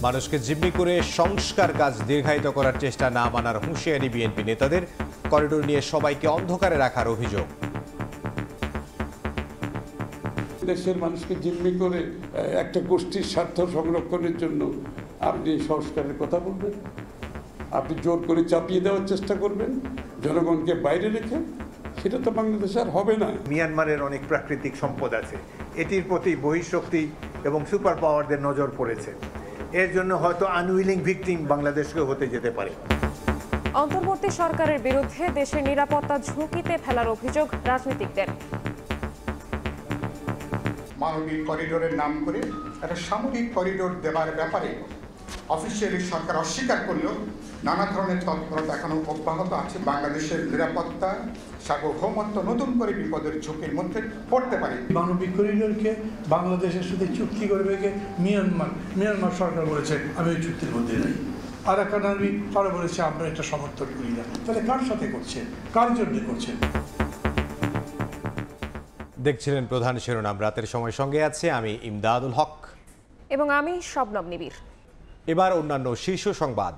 মানুষকে জিম্মি করে সংস্কার কাজ দীর্ঘায়িত করার চেষ্টা না মানার হুঁশিয়ারি বিএনপি নেতাদের। করিডোর নিয়ে সবাইকে অন্ধকারে রাখার অভিযোগ। দেশের মানুষকে জিম্মি করে একটা গোষ্ঠীর স্বার্থ সংরক্ষণের জন্য আপনি সংস্কারের কথা বলবেন, আপনি জোর করে চাপিয়ে দেওয়ার চেষ্টা করবেন জনগণকে বাইরে রেখে, সেটা তো বাংলাদেশে আর হবে না। মিয়ানমারের অনেক প্রাকৃতিক সম্পদ আছে, এটির প্রতি বহিঃশক্তি এবং সুপার পাওয়ারদের নজর পড়েছে। এর জন্য হয়তো আনউইলিং ভিকটিম বাংলাদেশকে হতে যেতে পারে। অন্তর্বর্তী সরকারের বিরুদ্ধে দেশের নিরাপত্তা ঝুঁকিতে ফেলার অভিযোগ রাজনীতিকদের। মানবিক করিডোরের নাম করে একটা সামরিক করিডোর দেওয়ার ব্যাপারে অফিসিয়ালি সরকার অস্বীকার করলেও নানা ধরনের তৎপরতা এখনো অব্যাহত আছে। বাংলাদেশের নিরাপত্তা সার্বভৌমত্ব নতুন করে বিপদের ঝুঁকির মধ্যে পড়তে পারে। মানবিক করিডোরকে বাংলাদেশের সাথে চুক্তি করবে মিয়ানমার সরকার বলেছে আমি ওই চুক্তির মধ্যে নেই। আরাকান আর্মি তারা বলেছে আমরা এটা সমর্থন করি না। তাহলে কার সাথে করছে, কার জন্য করছে? দেখছিলেন প্রধান শিরোনাম। রাতের সময় সঙ্গে আছে আমি ইমদাদুল হক এবং আমি শবনম নিবিড়। এবার অন্যান্য শীর্ষ সংবাদ।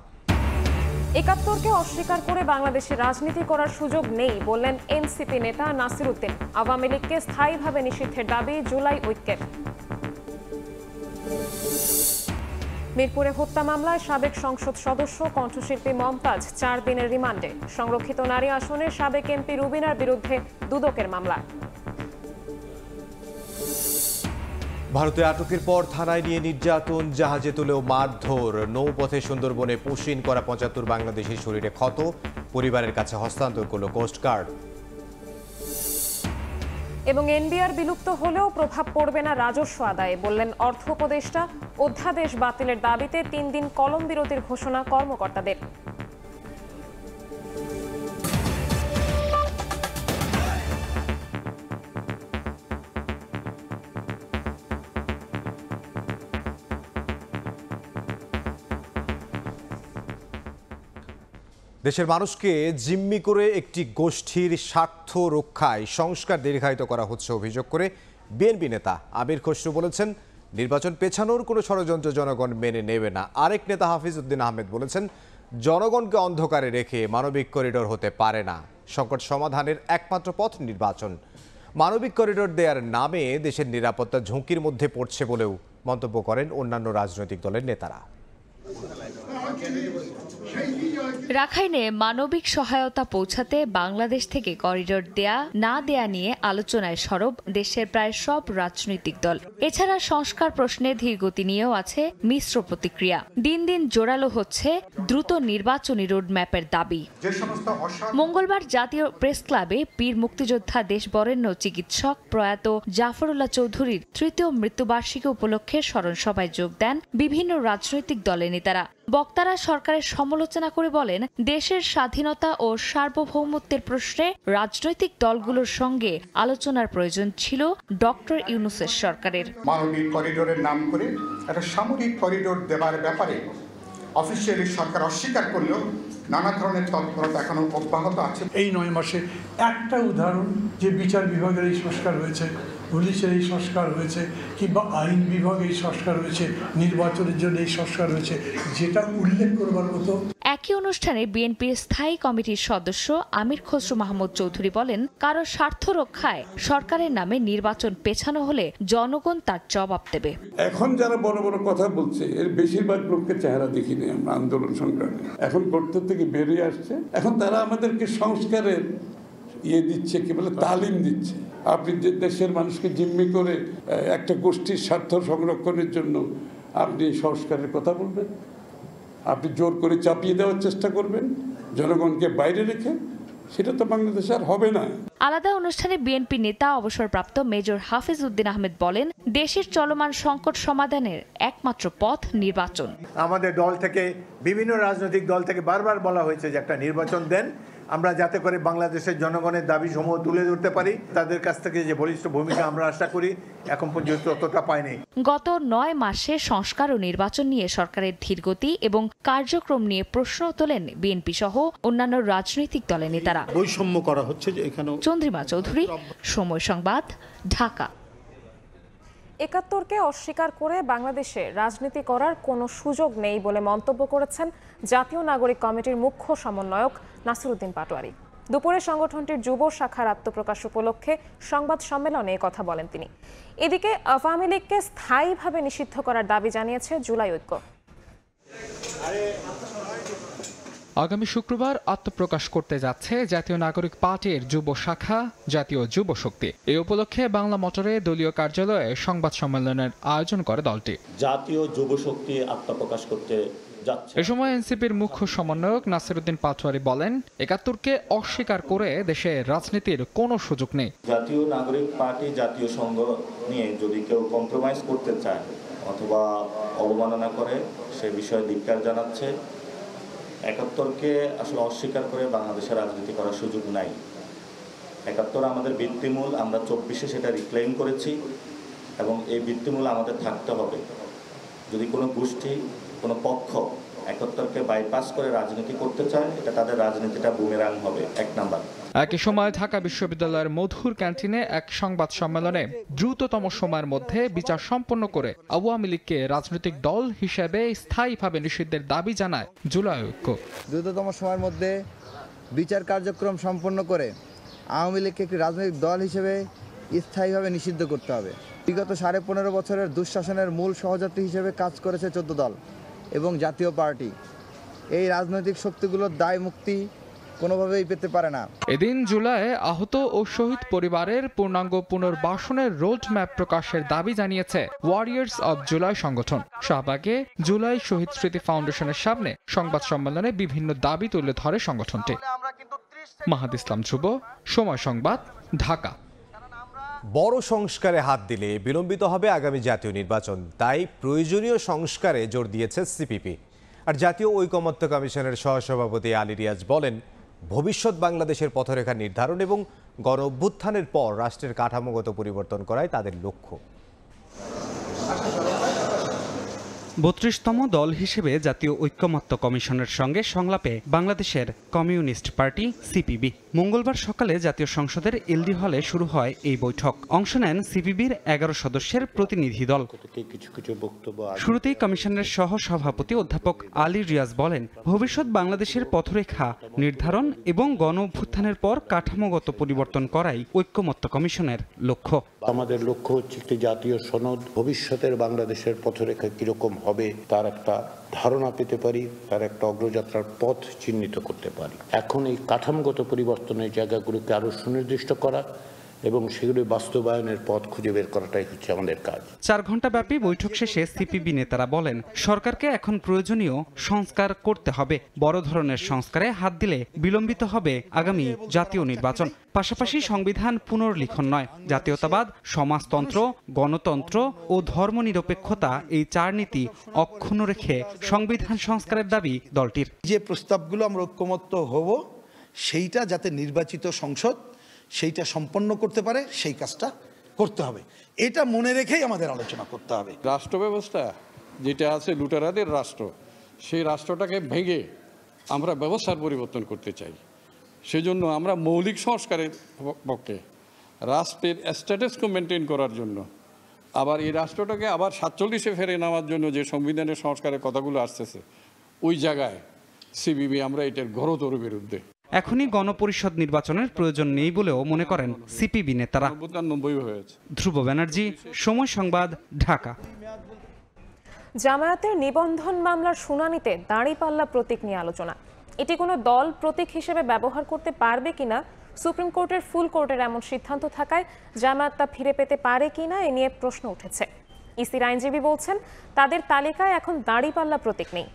৭১কে অস্বীকার করে বাংলাদেশের রাজনীতি করার সুযোগ নেই বললেন এনসিপি নেতা নাসির উদ্দিন। আওয়ামী লীগকে স্থায়ীভাবে নিষিদ্ধের দাবি জুলাই ঐক্যের। মিরপুরে হত্যা মামলায় সাবেক সংসদ সদস্য কণ্ঠশিল্পী মমতাজ ৪ দিনের রিমান্ডে। সংরক্ষিত নারী আসনে সাবেক এমপি রুবিনার বিরুদ্ধে দুদকের মামলা। ভারতে আটকের পর থানায় নিয়ে নির্যাতন, জাহাজে তুলেও মারধর, নৌপথে সুন্দরবনে পুশিন করা ৭৫ বাংলাদেশির শরীরে ক্ষত, পরিবারের কাছে হস্তান্তর করল কোস্টগার্ড। এবং এনবিআর বিলুপ্ত হলেও প্রভাব পড়বে না রাজস্ব আদায়ে বললেন অর্থ উপদেষ্টা। অধ্যাদেশ বাতিলের দাবিতে ৩ দিন কলম বিরতির ঘোষণা কর্মকর্তাদের। দেশের মানুষকে জিম্মি করে একটি গোষ্ঠীর স্বার্থ রক্ষায় সংস্কার দীর্ঘায়িত করা হচ্ছে অভিযোগ করে বিএনপি নেতা আমির খসরু বলেছেন, নির্বাচন পেছানোর কোনো ষড়যন্ত্র জনগণ মেনে নেবে না। আরেক নেতা হাফিজ উদ্দিন আহমেদ বলেছেন, জনগণকে অন্ধকারে রেখে মানবিক করিডোর হতে পারে না। সংকট সমাধানের একমাত্র পথ নির্বাচন। মানবিক করিডোর দেওয়ার নামে দেশের নিরাপত্তা ঝুঁকির মধ্যে পড়ছে বলেও মন্তব্য করেন অন্যান্য রাজনৈতিক দলের নেতারা। রাখাইনে মানবিক সহায়তা পৌঁছাতে বাংলাদেশ থেকে করিডোর দেয়া না দেয়া নিয়ে আলোচনায় সরব দেশের প্রায় সব রাজনৈতিক দল। এছাড়া সংস্কার প্রশ্নে ধীরগতি নিয়েও আছে মিশ্র প্রতিক্রিয়া। দিন দিন জোরালো হচ্ছে দ্রুত নির্বাচনী রোডম্যাপের দাবি। মঙ্গলবার জাতীয় প্রেস ক্লাবে বীর মুক্তিযোদ্ধা দেশবরেণ্য চিকিৎসক প্রয়াত জাফরুল্লাহ চৌধুরীর ৩য় মৃত্যুবার্ষিকী উপলক্ষে স্মরণ সভায় যোগ দেন বিভিন্ন রাজনৈতিক দলের নেতারা। বক্তারা সরকারের সমালোচনা করে বলেন, দেশের স্বাধীনতা ও সার্বভৌমত্বের প্রশ্নে রাজনৈতিক দলগুলোর সঙ্গে আলোচনার প্রয়োজন ছিল ডক্টর ইউনূসের সরকারের। মানবিক করিডোরের নাম করে একটা সামরিক করিডোর দেওয়ার ব্যাপারে অফিসিয়ালি সরকার অস্বীকার করলেও নানা ধরনের তৎপরতা এখনো অব্যাহত আছে। এই ৯ মাসে একটা উদাহরণ যে বিচার বিভাগের এই সংস্কার হয়েছে, পুলিশের এই সংস্কার হয়েছে, কিংবা আইন বিভাগে এই সংস্কার হয়েছে, নির্বাচনের জন্য এই সংস্কার হয়েছে, যেটা উল্লেখ করবার মতো। একই অনুষ্ঠানে বিএনপির স্থায়ী কমিটির সদস্য আমির খসরু মাহমুদ চৌধুরী বলেন, কারো স্বার্থ রক্ষায় সরকারের নামে নির্বাচন পেছানো হলে জনগণ তার জবাব দেবে। এখন যারা বড় বড় কথা বলছে এর বেশিরভাগ লোককে চেহারা দেখিনি আমরা আন্দোলন সংগ্রামে। এখন করতে থেকে বেরিয়ে আসছে, এখন তারা আমাদেরকে সংস্কারের দিচ্ছে, কি বলে তালিম দিচ্ছে। আপনি যে দেশের মানুষকে জিম্মি করে একটা গোষ্ঠীর স্বার্থ সংরক্ষণের জন্য আপনি সংস্কারের কথা বলবেন, আপনি জোর করে চাপিয়ে দেওয়ার চেষ্টা করবেন জনগণকে বাইরে রেখে, সেটা তো বাংলাদেশে আর হবে না। আলাদা অনুষ্ঠানে বিএনপি নেতা অবসরপ্রাপ্ত মেজর হাফিজ উদ্দিন আহমেদ বলেন, দেশের চলমান সংকট সমাধানের একমাত্র পথ নির্বাচন। আমাদের দল থেকে, বিভিন্ন রাজনৈতিক দল থেকে বারবার বলা হয়েছে যে একটা নির্বাচন দেন, আমরা যাতে করে বাংলাদেশের জনগণের দাবি সমূহ তুলে ধরতে পারি। তাদের কাছ থেকে যে বলিষ্ঠ ভূমিকা আমরা আশা করি, এখন পর্যন্ত ততটা পাইনি। গত ৯ মাসে সংস্কার ও নির্বাচন নিয়ে সরকারের ধীরগতি এবং কার্যক্রম নিয়ে প্রশ্ন তোলেন বিএনপি সহ অন্যান্য রাজনৈতিক দলের নেতারা। বৈষম্য করা হচ্ছে যে এখানে। চন্দ্রিমা চৌধুরী, সময় সংবাদ, ঢাকা। একাত্তরকে অস্বীকার করে বাংলাদেশে রাজনীতি করার কোনো সুযোগ নেই বলে মন্তব্য করেছেন জাতীয় নাগরিক কমিটির মুখ্য সমন্বয়ক নাসিরউদ্দিন পাটোয়ারী। দুপুরে সংগঠনটির যুব শাখার আত্মপ্রকাশ উপলক্ষে সংবাদ সম্মেলনে কথা বলেন তিনি। এদিকে আওয়ামী লীগকে স্থায়ীভাবে নিষিদ্ধ করার দাবি জানিয়েছে জুলাই ঐক্য। আগামী শুক্রবার আত্মপ্রকাশ করতে যাচ্ছে জাতীয় নাগরিক পার্টির যুব শাখা জাতীয় যুব শক্তি। এই উপলক্ষে বাংলা মোটরে দলীয় কার্যালয়ে সংবাদ সম্মেলনের আয়োজন করে দলটি। জাতীয় যুব শক্তি আত্মপ্রকাশ করতে যাচ্ছে। এ সময় এনসিপির মুখ্য সমন্বয়ক নাসিরউদ্দিন পাটোয়ারী বলেন, একাত্তরকে অস্বীকার করে দেশে রাজনীতির কোনো সুযোগ নেই। জাতীয় নাগরিক পার্টি জাতীয় সংঘ নিয়ে যদি কেউ কম্প্রোমাইজ করতে চায় অথবা অবমাননা করে সে বিষয়ে ধিক্কার জানাচ্ছে। একাত্তরকে আসলে অস্বীকার করে বাংলাদেশে রাজনীতি করার সুযোগ নাই। একাত্তর আমাদের ভিত্তিমূল, আমরা 24-এ সেটা রিক্লেইম করেছি এবং এই ভিত্তিমূল আমাদের থাকতে হবে। যদি কোনো গোষ্ঠী, কোনো পক্ষ একাত্তরকে বাইপাস করে রাজনীতি করতে চায়, এটা তাদের রাজনীতিটা বুমেরাং হবে। 1 নাম্বার। একই সময় ঢাকা বিশ্ববিদ্যালয়ের মধুর ক্যান্টিনে এক সংবাদ সম্মেলনে দ্রুততম সময়ের মধ্যে বিচার সম্পন্ন করে আওয়ামী লীগকে রাজনৈতিক দল হিসেবে স্থায়ীভাবে নিষিদ্ধের দাবি জানায় জুলাই ঐক্য। দ্রুততম সময়ের মধ্যে বিচার কার্যক্রম সম্পন্ন করে আওয়ামী লীগকে একটি রাজনৈতিক দল হিসেবে স্থায়ীভাবে নিষিদ্ধ করতে হবে। বিগত 15.5 বছরের দুঃশাসনের মূল সহযাত্রী হিসেবে কাজ করেছে 14 দল এবং জাতীয় পার্টি। এই রাজনৈতিক শক্তিগুলোর দায় মুক্তি কোনোভাবেই পেতে পারে না। এদিন জুলাইয়ে আহত ও শহীদ পরিবারের পূর্ণাঙ্গ পুনর্বাসনের রোড ম্যাপ প্রকাশের দাবি জানিয়েছে ওয়ারিয়ার্স অব জুলাই সংগঠন। শাহবাগে জুলাই শহীদ স্মৃতি ফাউন্ডেশনের সামনে সংবাদ সম্মেলনে বিভিন্ন দাবি তুলে ধরে সংগঠনটি। মাহাদ ইসলাম ধ্রুব, সময় সংবাদ, ঢাকা। বড় সংস্কারে হাত দিলে বিলম্বিত হবে আগামী জাতীয় নির্বাচন, তাই প্রয়োজনীয় সংস্কারে জোর দিয়েছে সিপিবি। আর জাতীয় ঐকমত্য কমিশনের সহসভাপতি আলী রিয়াজ বলেন, ভবিষ্যৎ বাংলাদেশের পথরেখা নির্ধারণ এবং গণ অভ্যুত্থানের পর রাষ্ট্রের কাঠামোগত পরিবর্তন করাই তাদের লক্ষ্য। ৩২তম দল হিসেবে জাতীয় ঐকমত্য কমিশনের সঙ্গে সংলাপে বাংলাদেশের কমিউনিস্ট পার্টি সিপিবি। মঙ্গলবার সকালে জাতীয় সংসদের এলডি হলে শুরু হয় এই বৈঠক। অংশ নেন সিপিবির 11 সদস্যের প্রতিনিধি দল। শুরুতেই কমিশনের সহ সভাপতি অধ্যাপক আলী রিয়াজ বলেন, ভবিষ্যৎ বাংলাদেশের পথরেখা নির্ধারণ এবং গণ অভ্যুত্থানের পর কাঠামোগত পরিবর্তন করাই ঐকমত্য কমিশনের লক্ষ্য। আমাদের লক্ষ্য হচ্ছে একটি জাতীয় সনদ, ভবিষ্যতের বাংলাদেশের পথরেখা কিরকম হবে তার একটা ধারণা পেতে পারি, তার একটা অগ্রযাত্রার পথ চিহ্নিত করতে পারি। এখন এই কাঠামোগত পরিবর্তনের জায়গাগুলোকে আরো সুনির্দিষ্ট করা এবং সেগুলি বাস্তবায়নের পথ খুঁজে বের করাটাই হচ্ছে আমাদের কাজ। 4 ঘণ্টা ব্যাপী বৈঠক শেষে সিপিবি নেতারা বলেন, সরকারকে এখন প্রয়োজনীয় সংস্কার করতে হবে। বড় ধরনের সংস্কারে হাত দিলে বিলম্বিত হবে আগামী জাতীয় নির্বাচন। পাশাপাশি সংবিধান পুনর্লিখন নয়, জাতীয়তাবাদ, সমাজতন্ত্র, গণতন্ত্র ও ধর্মনিরপেক্ষতা, এই 4 নীতি অক্ষুণ্ণ রেখে সংবিধান সংস্কারের দাবি দলটির। যে প্রস্তাবগুলো আমরা ঐক্যমত্য হব সেইটা যাতে নির্বাচিত সংসদ সেইটা সম্পন্ন করতে পারে, সেই কাজটা করতে হবে। এটা মনে রেখেই আমাদের আলোচনা করতে হবে। রাষ্ট্র ব্যবস্থা যেটা আছে লুটেরাদের রাষ্ট্র, সেই রাষ্ট্রটাকে ভেঙে আমরা ব্যবস্থার পরিবর্তন করতে চাই। সেজন্য আমরা মৌলিক সংস্কারের পক্ষে, রাষ্ট্রের স্ট্যাটাসকে মেনটেন করার জন্য, আবার এই রাষ্ট্রটাকে আবার 47-এ ফেরে নেওয়ার জন্য যে সংবিধানের সংস্কারের কথাগুলো আসতেছে, ওই জায়গায় সিপিবি আমরা এটার ঘোরতর বিরুদ্ধে। এখনই গণপরিষদ নির্বাচনের প্রয়োজন নেই বলেও মনে করেন সিপিবি নেতারা। ধ্রুব ব্যানার্জি, সময় সংবাদ, ঢাকা। জামায়াতের নিবন্ধন মামলার শুনানিতে দাঁড়িপাল্লা প্রতীক নিয়ে আলোচনা। এটি কোনো দল প্রতীক হিসেবে ব্যবহার করতে পারবে কিনা, সুপ্রিম কোর্টের ফুল কোর্টের এমন সিদ্ধান্ত থাকায় জামায়াত তা ফিরে পেতে পারে কিনা এ নিয়ে প্রশ্ন উঠেছে। ইসির আইনজীবী বলছেন, তাদের তালিকায় এখন দাঁড়িপাল্লা প্রতীক নেই।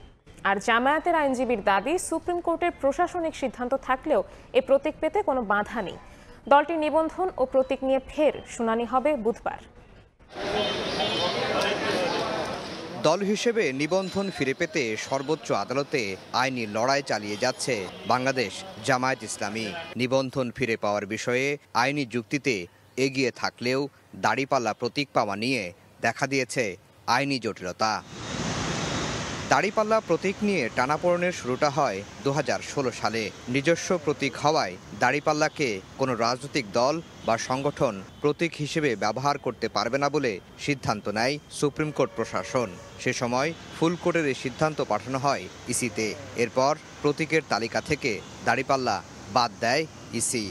আর জামায়াতের আইনজীবীর দাবি, সুপ্রিম কোর্টের প্রশাসনিক সিদ্ধান্ত থাকলেও এ প্রতীক পেতে কোনো বাধা নেই। দলটির নিবন্ধন ও প্রতীক নিয়ে ফের শুনানি হবে বুধবার। দল হিসেবে নিবন্ধন ফিরে পেতে সর্বোচ্চ আদালতে আইনি লড়াই চালিয়ে যাচ্ছে বাংলাদেশ জামায়াত ইসলামী। নিবন্ধন ফিরে পাওয়ার বিষয়ে আইনি যুক্তিতে এগিয়ে থাকলেও দাঁড়িপাল্লা প্রতীক পাওয়া নিয়ে দেখা দিয়েছে আইনি জটিলতা। দাড়িপাল্লা প্রতীক নিয়ে টানাপোড়েনের শুরুটা হয় 2016 সালে। নিজস্ব প্রতীক হওয়ায় দাড়িপাল্লাকে কোনো রাজনৈতিক দল বা সংগঠন প্রতীক হিসেবে ব্যবহার করতে পারবে না বলে সিদ্ধান্ত নেয় সুপ্রিম কোর্ট প্রশাসন। সে সময় ফুল কোর্টের এই সিদ্ধান্ত পাঠানো হয় ইসিতে। এরপর প্রতীকের তালিকা থেকে দাড়িপাল্লা বাদ দেয় ইসি।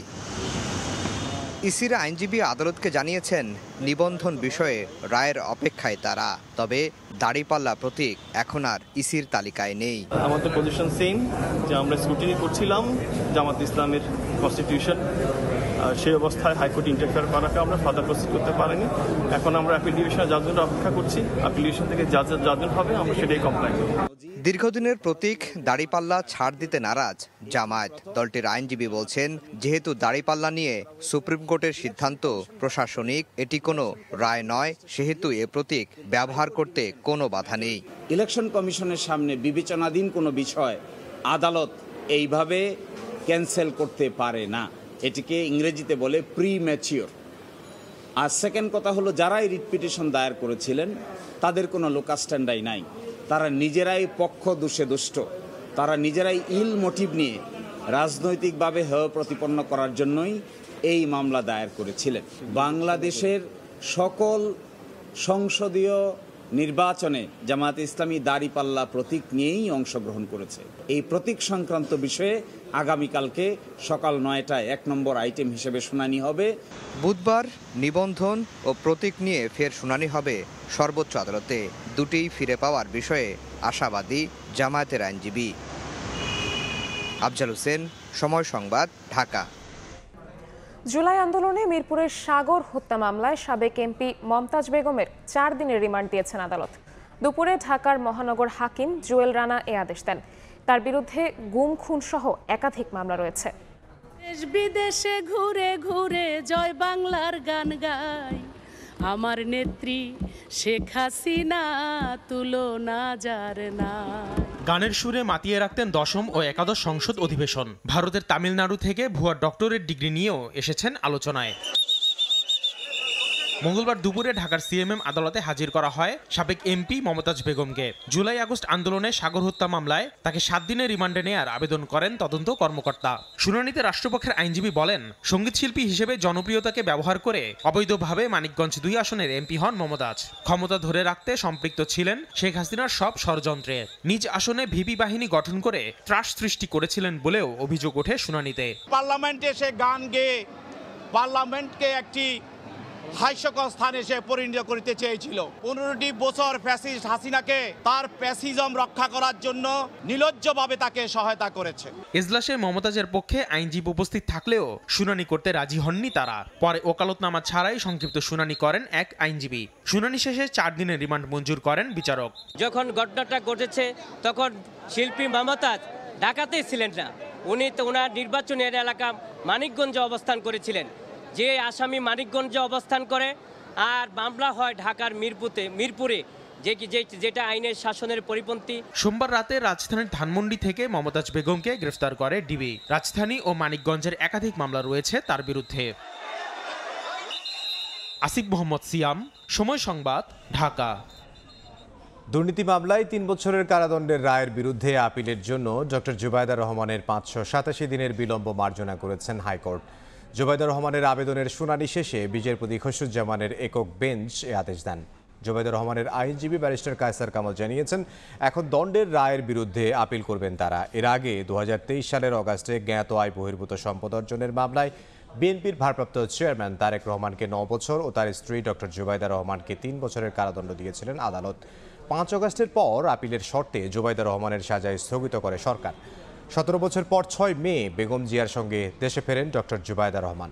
ইসির আইনজীবী আদালতকে জানিয়েছেন নিবন্ধন বিষয়ে রায়ের অপেক্ষায় তারা। তবে দাড়িপাল্লা প্রতীক এখন আর ইসির তালিকায় নেই। আমাদের পজিশন সেম, যে আমরা স্ক্রুটিনি করছিলাম জামাত ইসলামের কনস্টিটিউশন, সেই অবস্থায় হাইকোর্ট ইন্টারফেয়ার করাকে আমরা ফার্দার প্রসিড করতে পারিনি। এখন আমরা অ্যাপিল ডিভিশনের জাজমেন্ট অপেক্ষা করছি। অ্যাপিল ডিভিশন থেকে জাজমেন্ট হবে, আমরা সেটাই কমপ্লাই করব। দীর্ঘদিনের প্রতীক দাড়িপাল্লা ছাড় দিতে নারাজ জামায়াত। দলটির আইনজীবী বলছেন, যেহেতু দাড়িপাল্লা নিয়ে সুপ্রিম কোর্টের সিদ্ধান্ত প্রশাসনিক, এটি কোনো রায় নয়, সেহেতু এ প্রতীক ব্যবহার করতে কোনো বাধা নেই। ইলেকশন কমিশনের সামনে বিবেচনাধীন কোনো বিষয় আদালত এইভাবে ক্যান্সেল করতে পারে না। এটিকে ইংরেজিতে বলে প্রিম্যাচিওর। আর সেকেন্ড কথা হলো, যারা এই রিট পিটিশন দায়ের করেছিলেন তাদের কোনো লোকাল স্ট্যান্ডাই নাই। তারা নিজেরাই পক্ষ দোষে দুষ্ট, তারা নিজেরাই ইল মোটিভ নিয়ে রাজনৈতিকভাবে হেয় প্রতিপন্ন করার জন্যই এই মামলা দায়ের করেছিলেন। বাংলাদেশের সকল সংসদীয় নির্বাচনে জামায়াতে ইসলামী দাড়িপাল্লা প্রতীক নিয়েই অংশগ্রহণ করেছে। এই প্রতীক সংক্রান্ত বিষয়ে আগামীকালকে সকাল 9টায় 1 নম্বর আইটেম হিসেবে শুনানি হবে। বুধবার নিবন্ধন ও প্রতীক নিয়ে ফের শুনানি হবে সর্বোচ্চ আদালতে। দুটিই ফিরে পাওয়ার বিষয়ে আশাবাদী জামায়াতের আইনজীবী। আফজাল হোসেন, সময় সংবাদ, ঢাকা। জুলাই আন্দোলনে মিরপুরের সাগর হত্যা মামলায় সাবেক এমপি মমতাজ বেগমের 4 দিনের রিমান্ড দিয়েছেন আদালত। দুপুরে ঢাকার মহানগর হাকিম জুয়েল রানা এ আদেশ দেন। তার বিরুদ্ধে গুম খুন সহ একাধিক মামলা রয়েছে। দেশ বিদেশে ঘুরে ঘুরে জয় বাংলার গান গাই, আমার নেত্রী শেখ হাসিনা তুলনা যার না। গানের সুরে মাতিয়ে রাখতেন 10ম ও একাদশ সংসদ অধিবেশন। ভারতের তামিলনাড়ু থেকে ভুয়া ডক্টরেট ডিগ্রি নিয়েও এসেছেন আলোচনায়। মঙ্গলবার দুপুরে ঢাকার সিএমএম আদালতে হাজির করা হয় সাবেক এমপি মমতাজ বেগমকে। জুলাই আগস্ট আন্দোলনে সাগর হত্যা মামলায় তাকে 7 দিনের রিমান্ডে নেয়ার আবেদন করেন তদন্ত কর্মকর্তা। শুনানিতে রাষ্ট্রপক্ষের আইনজীবী বলেন, সঙ্গীতশিল্পী হিসেবে জনপ্রিয়তাকে ব্যবহার করে অবৈধভাবে মানিকগঞ্জ 2 আসনের এমপি হন মমতাজ। ক্ষমতা ধরে রাখতে সম্পৃক্ত ছিলেন শেখ হাসিনার সব ষড়যন্ত্রে। নিজ আসনে ভিপি বাহিনী গঠন করে ত্রাস সৃষ্টি করেছিলেন বলেও অভিযোগ ওঠে শুনানিতে। পার্লামেন্টে সে গান গেয়ে পার্লামেন্টকে একটি হাস্যকর স্থানে সে পরিণত করতে চেয়েছিল। 15টি বছর ফ্যাসিস্ট হাসিনাকে তার ফ্যাসিজম রক্ষা করার জন্য নির্লজ্জভাবে তাকে সহায়তা করেছে। এজলাসে মমতাজের পক্ষে আইনজীবী উপস্থিত থাকলেও শুনানি করতে রাজি হননি তারা। পরে ওকালতনামা ছাড়াই সংক্ষিপ্ত শুনানি করেন এক আইনজীবী। শুনানি শেষে 4 দিনের রিমান্ড মঞ্জুর করেন বিচারক। যখন ঘটনাটা ঘটেছে তখন শিল্পী মমতাজ ঢাকাতেই ছিলেন না। উনি তো ওনার নির্বাচনের এলাকা মানিকগঞ্জে অবস্থান করেছিলেন। যে আসামি মানিকগঞ্জে অবস্থান করে আর মামলা হয় ঢাকার মিরপুরে, যেটা আইনের শাসনের পরিপন্থী। সোমবার রাতে রাজধানীর ধানমন্ডি থেকে মমতাজ বেগমকে গ্রেফতার করে ডিবি। রাজধানী ও মানিকগঞ্জের একাধিক মামলা রয়েছে তার বিরুদ্ধে। আসিফ মোহাম্মদ সিয়াম, সময় সংবাদ, ঢাকা। দুর্নীতি মামলায় 3 বছরের কারাদণ্ডের রায়ের বিরুদ্ধে আপিলের জন্য ডক্টর জুবাইদা রহমানের 587 দিনের বিলম্ব মার্জনা করেছেন হাইকোর্ট। জুবাইদা রহমানের আবেদনের শুনানি শেষে বিচারপতি খসরুজ্জামানের একক বেঞ্চ এ আদেশ দেন। জুবাইদা রহমানের আইনজীবী ব্যারিস্টার কায়সার কামাল জানিয়েছেন, এখন দণ্ডের রায়ের বিরুদ্ধে আপিল করবেন তারা। এর আগে 2023 সালের অগাস্টে জ্ঞাত আয় বহির্ভূত সম্পদ অর্জনের মামলায় বিএনপির ভারপ্রাপ্ত চেয়ারম্যান তারেক রহমানকে 9 বছর ও তার স্ত্রী ডক্টর জুবাইদা রহমানকে 3 বছরের কারাদণ্ড দিয়েছিলেন আদালত। 5 অগাস্টের পর আপিলের শর্তে জুবাইদা রহমানের সাজা স্থগিত করে সরকার। 17 বছর পর 6 মে বেগম জিয়ার সঙ্গে দেশে ফেরেন ডক্টর জুবাইদা রহমান।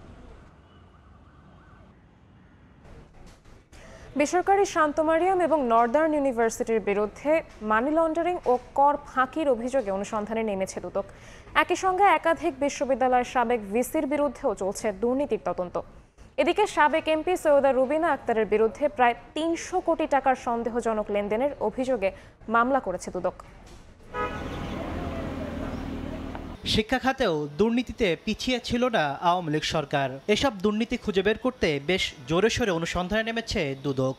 বেসরকারি শান্ত মারিয়াম এবং নর্দার্ন ইউনিভার্সিটির বিরুদ্ধে মানি লন্ডারিং ও কর ফাঁকির অভিযোগে অনুসন্ধানে নেমেছে দুদক। একই সঙ্গে একাধিক বিশ্ববিদ্যালয়ের সাবেক ভিসির বিরুদ্ধেও চলছে দুর্নীতির তদন্ত। এদিকে সাবেক এমপি সৈয়দা রুবিনা আক্তারের বিরুদ্ধে প্রায় 300 কোটি টাকার সন্দেহজনক লেনদেনের অভিযোগে মামলা করেছে দুদক। শিক্ষা খাতেও দুর্নীতিতে পিছিয়ে ছিল না আওয়ামী লীগ সরকার। এসব দুর্নীতি খুঁজে বের করতে বেশ জোরে সোরে অনুসন্ধানে নেমেছে দুদক।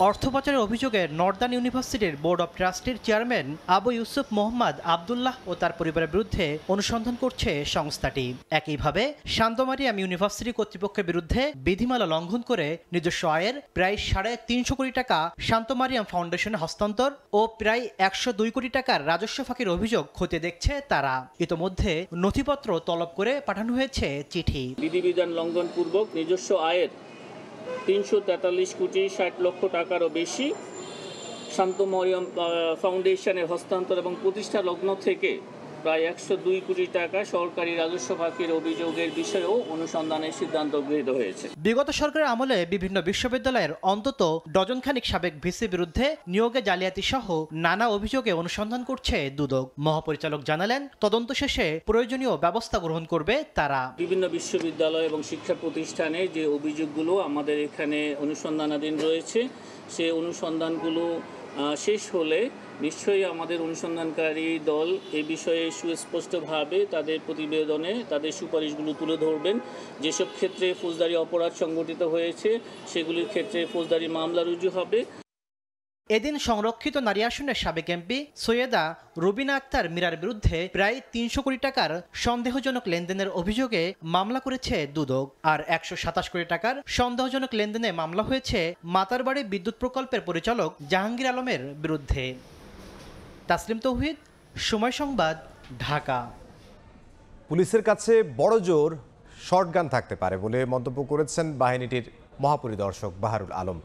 অর্থ পাচারের অভিযোগে নর্দার্ন ইউনিভার্সিটির বোর্ড অব ট্রাস্টির চেয়ারম্যান আবু ইউসুফ মোহাম্মদ আবদুল্লাহ ও তার পরিবারের বিরুদ্ধে অনুসন্ধান করছে সংস্থাটি। একইভাবে শান্তমারিয়াম ইউনিভার্সিটি কর্তৃপক্ষের বিরুদ্ধে বিধিমালা লঙ্ঘন করে নিজস্ব আয়ের প্রায় 350 কোটি টাকা শান্তমারিয়াম ফাউন্ডেশনে হস্তান্তর ও প্রায় 102 কোটি টাকার রাজস্ব ফাঁকির অভিযোগ খতিয়ে দেখছে তারা। ইতোমধ্যে নথিপত্র তলব করে পাঠানো হয়েছে চিঠি। বিধিবিধান লঙ্ঘন পূর্বক নিজস্ব আয়ের 343 কোটি 60 লক্ষ টাকারও বেশি শান্তমারিয়াম ফাউন্ডেশনের হস্তান্তর এবং প্রতিষ্ঠা লগ্ন থেকে প্রায় 102 কোটি টাকা সরকারি রাজস্ব ফাঁকির অভিযোগের বিষয়েও অনুসন্ধানের সিদ্ধান্ত গৃহীত হয়েছে। বিগত সরকারের আমলে বিভিন্ন বিশ্ববিদ্যালয়ের অন্তত ডজনখানিক সাবেক ভিসির বিরুদ্ধে নিয়োগে জালিয়াতি সহ নানা অভিযোগে অনুসন্ধান করছে দুদক। মহাপরিচালক জানালেন, তদন্ত শেষে প্রয়োজনীয় ব্যবস্থা গ্রহণ করবে তারা। বিভিন্ন বিশ্ববিদ্যালয় এবং শিক্ষা প্রতিষ্ঠানে যে অভিযোগগুলো আমাদের এখানে অনুসন্ধানাধীন রয়েছে, সেই অনুসন্ধানগুলো শেষ হলে নিশ্চয়ই আমাদের অনুসন্ধানকারী দল এ বিষয়ে সুস্পষ্টভাবে তাদের প্রতিবেদনে তাদের সুপারিশগুলো তুলে ধরবেন। যেসব ক্ষেত্রে ফৌজদারি অপরাধ সংঘটিত হয়েছে সেগুলির ক্ষেত্রে ফৌজদারি মামলা রুজু হবে। এদিন সংরক্ষিত নারী আসনের সাবেক এমপি সৈয়দা রুবিনা আক্তার মীরার বিরুদ্ধে প্রায় 300 কোটি টাকার সন্দেহজনক লেনদেনের অভিযোগে মামলা করেছে দুদক। আর 127 কোটি টাকার সন্দেহজনক লেনদেনে মামলা হয়েছে মাতারবাড়ি বিদ্যুৎ প্রকল্পের পরিচালক জাহাঙ্গীর আলমের বিরুদ্ধে। তাসলিম তৌহিদ, সময় সংবাদ, ঢাকা। পুলিশের কাছে বড় জোর শর্টগান থাকতে পারে বলে মন্তব্য করেছেন বাহিনীটির মহাপরিদর্শক বাহারুল আলম।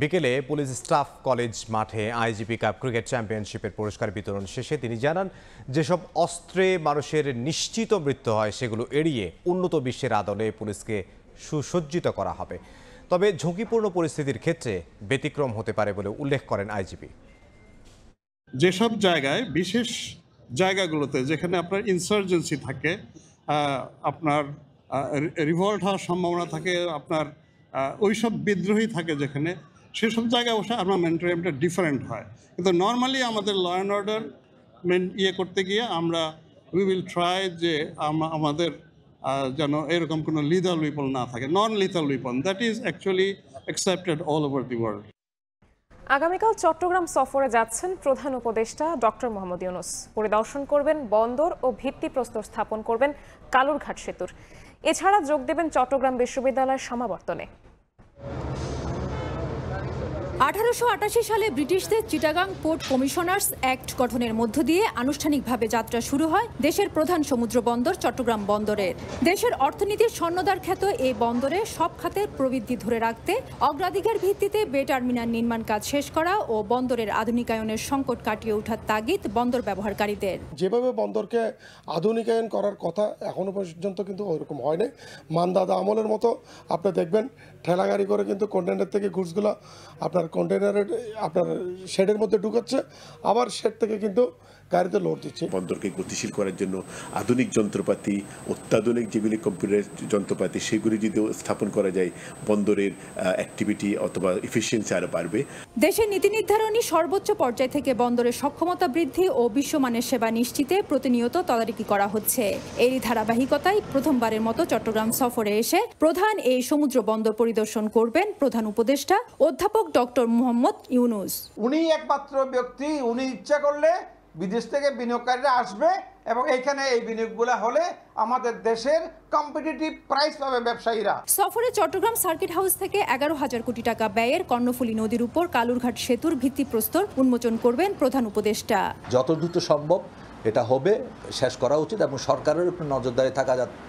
বিকেলে পুলিশ স্টাফ কলেজ মাঠে আইজিপি কাপ ক্রিকেট চ্যাম্পিয়নশিপের পুরস্কার বিতরণ শেষে তিনি জানান, যেসব অস্ত্রে মানুষের নিশ্চিত মৃত্যু হয় সেগুলো এড়িয়ে উন্নত বিশ্বের আদলে পুলিশকে সুসজ্জিত করা হবে। তবে ঝুঁকিপূর্ণ পরিস্থিতির ক্ষেত্রে ব্যতিক্রম হতে পারে বলে উল্লেখ করেন আইজিপি। যেসব জায়গায় বিশেষ জায়গাগুলোতে যেখানে আপনার ইনসার্জেন্সি থাকে, আপনার রিভল্ট হওয়ার সম্ভাবনা থাকে, আপনার ওইসব বিদ্রোহী থাকে, যেখানে সেসব জায়গায় অবশ্য আর্মামেন্টারিয়ামটা ডিফারেন্ট হয়। কিন্তু নর্মালি আমাদের ল অ্যান্ড অর্ডার করতে গিয়ে আমরা উই উইল ট্রাই যে আমাদের যেন এরকম কোনো লিথাল উইপন না থাকে, non lethal weapon that is actually accepted all over the world. আগামীকাল চট্টগ্রাম সফরে যাচ্ছেন প্রধান উপদেষ্টা ডক্টর মোহাম্মদ ইউনূস। পরিদর্শন করবেন বন্দর ও ভিত্তিপ্রস্তর স্থাপন করবেন কালুরঘাট সেতুর। এছাড়া যোগ দেবেন চট্টগ্রাম বিশ্ববিদ্যালয়ের সমাবর্তনে। 1888 সালে ব্রিটিশদের চিটাগাং পোর্ট কমিশনার্স অ্যাক্ট গঠনের মধ্য দিয়ে আনুষ্ঠানিকভাবে যাত্রা শুরু হয় দেশের প্রধান সমুদ্র বন্দর চট্টগ্রাম বন্দরের। দেশের অর্থনীতির স্বর্ণদ্বার খ্যাত এই বন্দরে সব খাতের প্রবৃদ্ধি ধরে রাখতে অগ্রাধিকার ভিত্তিতে বে টার্মিনাল নির্মাণ কাজ শেষ করা ও বন্দরের আধুনিকায়নের সংকট কাটিয়ে ওঠার তাগিদ বন্দর ব্যবহারকারীদের। যেভাবে বন্দরকে আধুনিকায়ন করার কথা এখনো পর্যন্ত কিন্তু ওইরকম হয় নাই। মানদাদা আমলের মতো আপনি দেখবেন ঠেলাগাড়ি করে কিন্তু কন্টেনার থেকে গুডসগুলো আপনার কন্টেনারের আপনার শেডের মধ্যে ঢুকাচ্ছে, আবার শেড থেকে কিন্তু গাড়িতে লোড দিচ্ছে। বন্দরকে গতিশীল করার জন্য আধুনিক যন্ত্রপাতি, অত্যাধুনিক যেগুলি কম্পিউটার যন্ত্রপাতি সেগুলি যদি স্থাপন করা যায়, বন্দরের অ্যাক্টিভিটি অথবা এফিসিয়েন্সি আরও বাড়বে। দেশের নীতি নির্ধারণী সর্বোচ্চ পর্যায় থেকে বন্দরের সক্ষমতা বৃদ্ধি ও বিশ্বমানের সেবা নিশ্চিতে প্রতিনিয়ত তদারকি করা হচ্ছে। এরই ধারাবাহিকতায় প্রথমবারের মতো চট্টগ্রাম সফরে এসে প্রধান এই সমুদ্র বন্দর পরিদর্শন করবেন প্রধান উপদেষ্টা অধ্যাপক ডক্টর মোহাম্মদ ইউনূস। উনি একমাত্র ব্যক্তি, উনি ইচ্ছা করলে বিদেশ থেকে বিনিয়োগকারীরা আসবে এবং এইখানে এই বিনিয়োগগুলো হলে আমাদের দেশের কম্পিটিটিভ প্রাইস পাবে ব্যবসায়ীরা। সফরে চট্টগ্রাম সার্কিট হাউস থেকে 11,000 কোটি টাকা ব্যয়ের কর্ণফুলী নদীর উপর কালুরঘাট সেতুর ভিত্তিপ্রস্তর উন্মোচন করবেন প্রধান উপদেষ্টা। যত দ্রুত সম্ভব এটা হবে শেষ করা উচিত এবং সরকারের উপর নজরদারি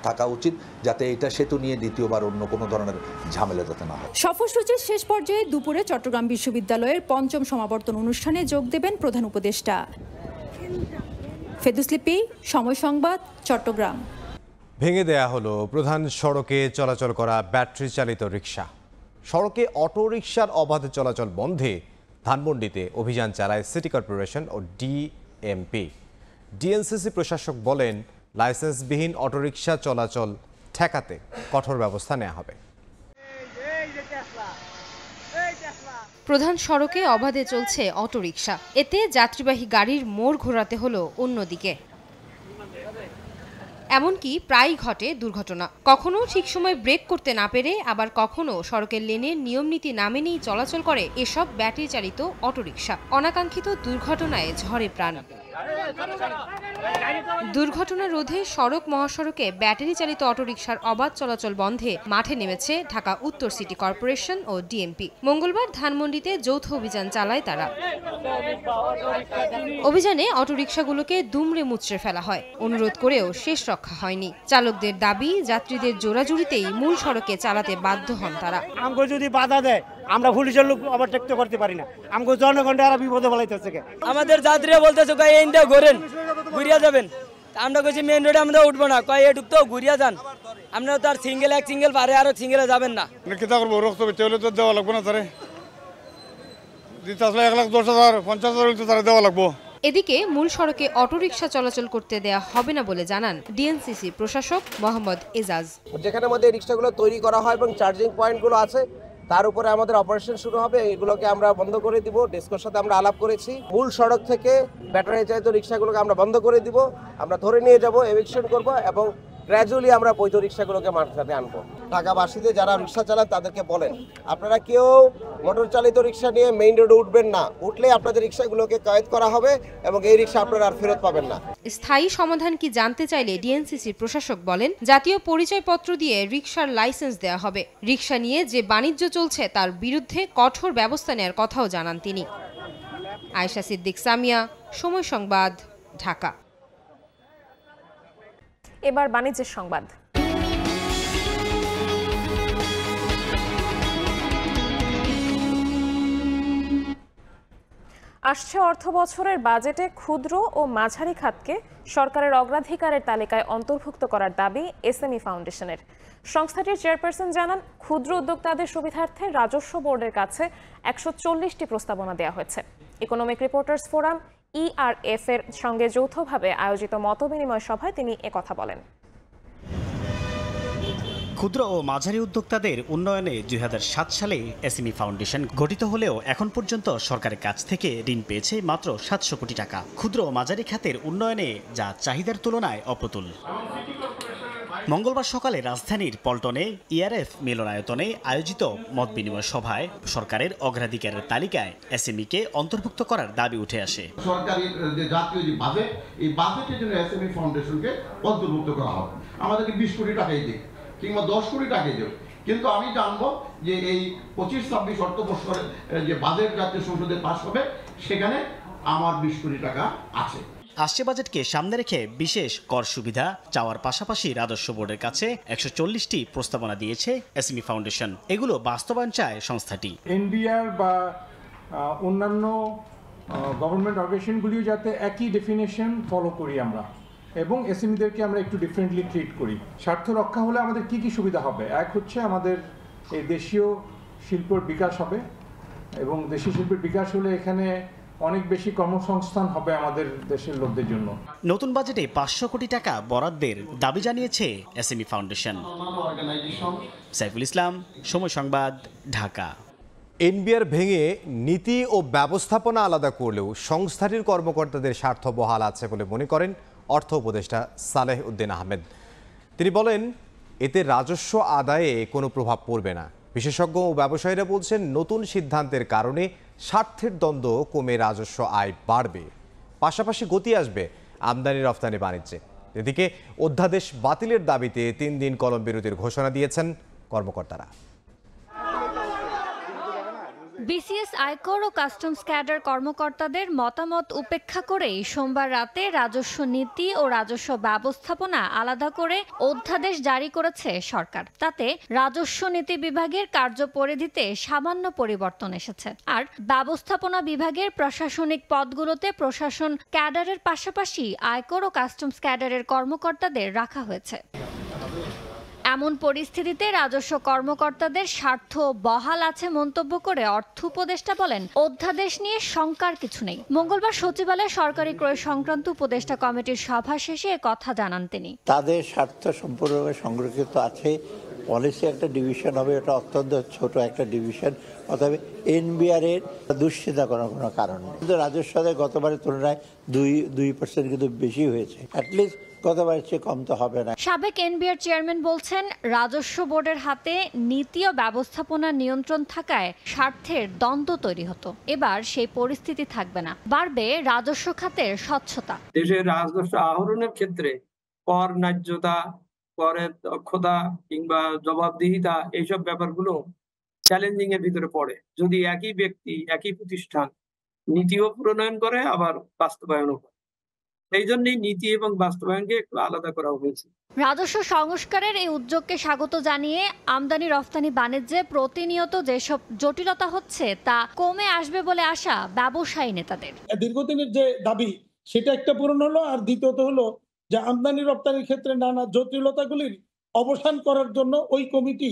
থাকা উচিত যাতে এটা সেতু নিয়ে দ্বিতীয়বার অন্য কোনো ধরনের ঝামেলা যাতে না হয়। সফরসূচির শেষ পর্যায়ে দুপুরে চট্টগ্রাম বিশ্ববিদ্যালয়ের 5ম সমাবর্তন অনুষ্ঠানে যোগ দেবেন প্রধান উপদেষ্টা। ফেদুস লিপি, সময় সংবাদ, চট্টগ্রাম। ভেঙে দেয়া হলো প্রধান সড়কে চলাচল করা ব্যাটারি চালিত রিক্সা। সড়কে অটোরিকশার অবাধ চলাচল বন্ধে ধানমন্ডিতে অভিযান চালায় সিটি কর্পোরেশন ও ডিএমপি। ডিএনসিসি প্রশাসক বলেন, লাইসেন্সবিহীন অটোরিকশা চলাচল ঠেকাতে কঠোর ব্যবস্থা নেওয়া হবে। প্রধান সড়কে অবাধে চলছে অটোরিকশা, এতে যাত্রীবাহী গাড়ির মোড় ঘোরাতে হলো অন্যদিকে। এমনকি প্রায়ই ঘটে দুর্ঘটনা। কখনো ঠিক সময় ব্রেক করতে না পেরে, আবার কখনো সড়কের লেনের নিয়মনীতি না মেনেই চলাচল করে এসব ব্যাটারি চালিত অটোরিকশা। অনাকাঙ্ক্ষিত দুর্ঘটনায় ঝরে প্রাণ। দুর্ঘটনা রোধে সড়ক মহাসড়কে ব্যাটারি চালিত অটোরিকশার অবাধ চলাচল বন্ধে মাঠে নেমেছে ঢাকা উত্তর সিটি কর্পোরেশন ও ডিএমপি। মঙ্গলবার ধানমন্ডিতে যৌথ অভিযান চালায় তারা। অভিযানে অটোরিকশাগুলোকে দুমড়ে মুচড়ে ফেলা হয়। অনুরোধ করেও শেষ রক্ষা হয়নি। চালকদের দাবি, যাত্রীদের জোরাজুরিতেই মূল সড়কে চালাতে বাধ্য হন তারা। আমগো যদি বাধা দেয় আমরা পুলিশের লোক ওভারটেক করতে পারি না। আমগো জনগণকে আর বিপদে ফেলাইতেছে। আমাদের যাত্রীরা বলতেছে কয় এইটা ঘোরেন, ঘুরিয়া যাবেন। আমরা কইছি মেইন রোডে আমরা উঠবো না, কয় এ ঢুকতো ঘুরিয়া যান। আপনারা তো আর এক সিঙ্গেল পারে আর সিঙ্গেলে যাবেন না। কিতা করবো, রক্ত পেতে তো দেওয়া লাগবো না তারে। দিতে আসলে 1,10,000 50,000 তারা দেওয়া লাগবো। এদিকে মূল সড়কে অটোরিকশা চলাচল করতে দেয়া হবে না বলে জানান ডিএনসিসি প্রশাসক মোহাম্মদ এজাজ। যেখানে মধ্যে রিক্সাগুলো তৈরি করা হয় এবং চার্জিং পয়েন্টগুলো আছে, তার উপরে আমাদের অপারেশন শুরু হবে। এগুলোকে আমরা বন্ধ করে দিব। ডেস্কোর সাথে আমরা আলাপ করেছি। মূল সড়ক থেকে ব্যাটারি চালিত রিক্সাগুলোকে আমরা বন্ধ করে দিব। আমরা ধরে নিয়ে যাব, এভিকশন করব এবং গ্র্যাজুয়ালি আমরা বৈধ রিক্সাগুলোকে মাঠে আনবো। ঢাকাবাসীদের যারা রিক্সা চালান তাদেরকে বলেন, আপনারা কেউ মোটর চালিত রিক্সা নিয়ে মেইন রোডে উঠবেন না। উঠলে আপনাদের রিক্সাগুলোকে কয়েদ করা হবে এবং এই রিক্সা আপনারা আর ফেরত পাবেন না। স্থায়ী সমাধান কি জানতে চাইলে ডিএনসিসির প্রশাসক বলেন, জাতীয় পরিচয়পত্র দিয়ে রিক্সার লাইসেন্স দেওয়া হবে। রিক্সা নিয়ে যে বাণিজ্য চলছে তার বিরুদ্ধে কঠোর ব্যবস্থা নেওয়ার কথাও জানান তিনি। আয়েশা সিদ্দিক সামিয়া, সময় সংবাদ, ঢাকা। এবার বাণিজ্যের সংবাদ। আসছে অর্থ বছরের বাজেটে ক্ষুদ্র ও মাঝারি খাতকে সরকারের অগ্রাধিকারের তালিকায় অন্তর্ভুক্ত করার দাবি এসএমই ফাউন্ডেশনের। সংস্থাটির চেয়ারপারসন জানান, ক্ষুদ্র উদ্যোক্তাদের সুবিধার্থে রাজস্ব বোর্ডের কাছে 140টি প্রস্তাবনা দেওয়া হয়েছে। ইকোনমিক রিপোর্টার্স ফোরাম ইআরএফ এর সঙ্গে যৌথভাবে আয়োজিত মতবিনিময় সভায় তিনি একথা বলেন। ক্ষুদ্র ও মাঝারি উদ্যোক্তাদের উন্নয়নে 2007 সালে এসএমই ফাউন্ডেশন গঠিত হলেও এখন পর্যন্ত সরকারের কাছ থেকে ঋণ পেয়েছে মাত্র 700 কোটি টাকা। ক্ষুদ্র ও মাঝারি খাতের উন্নয়নে যা চাহিদার তুলনায় অপ্রতুল। মঙ্গলবার সকালে রাজধানীর পল্টনে ইআরএফ মিলনায়তনে আয়োজিত মত বিনিময় সভায় সরকারের অগ্রাধিকারের তালিকায় এসএমইকে অন্তর্ভুক্ত করার দাবি উঠে আসে। সরকারের যে জাতীয় যে বাজেট, এই বাজেটের জন্য এসএমই ফাউন্ডেশনকে অন্তর্ভুক্ত করা হবে। আমাদেরকে 20 কোটি টাকাই দিক কিংবা 10 কোটি টাকাই দেব, কিন্তু আমি জানবো যে এই 25-26 অর্থবর্ষের যে বাজেট জাতীয় সংসদে পাস হবে সেখানে আমার 20 কোটি টাকা আছে। আসছে বাজেটকে সামনে রেখে বিশেষ কর সুবিধা চাওয়ার পাশাপাশি রাজস্ব বোর্ডের কাছে 140টি প্রস্তাবনা দিয়েছে এসএমই ফাউন্ডেশন। এগুলো বাস্তবায়ন চায় সংস্থাটি। এনবিআর বা অন্যান্য গভর্নমেন্ট অর্গানাইজেশনগুলিও যাতে একই ডেফিনেশন ফলো করি আমরা, এবং এসএমইদেরকে আমরা একটু ডিফারেন্টলি ট্রিট করি। স্বার্থ রক্ষা হলে আমাদের কি কি সুবিধা হবে? এক হচ্ছে আমাদের এই দেশীয় শিল্পের বিকাশ হবে, এবং দেশীয় শিল্পের বিকাশ হলে এখানে অনেক বেশি কর্মসংস্থান হবে আমাদের দেশের লোকদের জন্য। নতুন বাজেটে 500 কোটি টাকা বরাদ্দের দাবি জানিয়েছে এসএমই ফাউন্ডেশন। সাইফুল ইসলাম, সময় সংবাদ, ঢাকা। এনবিআর ভেঙে নীতি ও ব্যবস্থাপনা আলাদা করলেও সংস্থাটির কর্মকর্তাদের স্বার্থ বহাল আছে বলে মনে করেন অর্থ উপদেষ্টা সালেহ উদ্দিন আহমেদ। তিনি বলেন, এতে রাজস্ব আদায়ে কোনো প্রভাব পড়বে না। বিশেষজ্ঞ ও ব্যবসায়ীরা বলছেন, নতুন সিদ্ধান্তের কারণে স্বার্থের দ্বন্দ্ব কমে রাজস্ব আয় বাড়বে, পাশাপাশি গতি আসবে আমদানি রফতানি বাণিজ্যে। এদিকে অধ্যাদেশ বাতিলের দাবিতে 3 দিন কলম বিরতির ঘোষণা দিয়েছেন কর্মকর্তারা। বিসিএস আয়কর ও কাস্টমস ক্যাডার কর্মকর্তাদের মতামত উপেক্ষা করেই সোমবার রাতে রাজস্ব নীতি ও রাজস্ব ব্যবস্থাপনা আলাদা করে অধ্যাদেশ জারি করেছে সরকার। তাতে রাজস্ব নীতি বিভাগের কার্যপরিধিতে সামান্য পরিবর্তন এসেছে, আর ব্যবস্থাপনা বিভাগের প্রশাসনিক পদগুলোতে প্রশাসন ক্যাডারের পাশাপাশি আয়কর ও কাস্টমস ক্যাডারের কর্মকর্তাদের রাখা হয়েছে। এমন পরিস্থিতিতে রাজস্ব কর্মকর্তাদের স্বার্থ বহাল আছে মন্তব্য করে অর্থ উপদেষ্টা বলেন, অধ্যাদেশ নিয়ে শঙ্কার কিছু নেই। মঙ্গলবার সচিবালয়ে সরকারি ক্রয় সংক্রান্ত উপদেষ্টা কমিটির সভা শেষে কথা জানান তিনি। তাদের স্বার্থ সম্পূর্ণভাবে সংরক্ষিত আছে পলিসি একটা ডিভিশন হবে, এটা অত্যন্ত ছোট একটা ডিভিশন, অতএব এনবিআর এর দুশ্চিন্তা করার কোনো কারণ নেই। কিন্তু রাজস্ব আদায় গতবারের তুলনায় 2% কিন্তু বেশি হয়েছে, অ্যাটলিস্ট গতবারের চেয়ে কম তো হবে না। সাবেক এনবিআর চেয়ারম্যান বলছেন, রাজস্ব বোর্ডের হাতে নীতি ও ব্যবস্থাপনা নিয়ন্ত্রণ থাকায় স্বার্থের দ্বন্দ্ব তৈরি হতো। এবার সেই পরিস্থিতি থাকবে না, বাড়বে রাজস্ব খাতের স্বচ্ছতা। দেশের রাজস্ব আহরণের ক্ষেত্রে কর ন্যায্যতা, করের দক্ষতা কিংবা জবাবদিহিতা, এইসব ব্যাপারগুলো চ্যালেঞ্জিং এর ভিতরে পড়ে যদি একই ব্যক্তি একই প্রতিষ্ঠান নীতিও প্রণয়ন করে আবার বাস্তবায়নও করে। এই জন্যই নীতি এবং বাস্তবায়নকে একটু আলাদা করা হয়েছে। রাজস্ব সংস্কারের এই উদ্যোগকে স্বাগত জানিয়ে আমদানি রফতানি বাণিজ্যে প্রতিনিয়ত যেসব জটিলতা হচ্ছে তা কমে আসবে বলে আশা ব্যবসায়ী নেতাদের। দীর্ঘদিনের যে দাবি সেটা একটা পূরণ হলো, আর দ্বিতীয়ত হলো যে আমদানি রপ্তানির ক্ষেত্রে নানা জটিলতাগুলির অবসান করার জন্য ওই কমিটি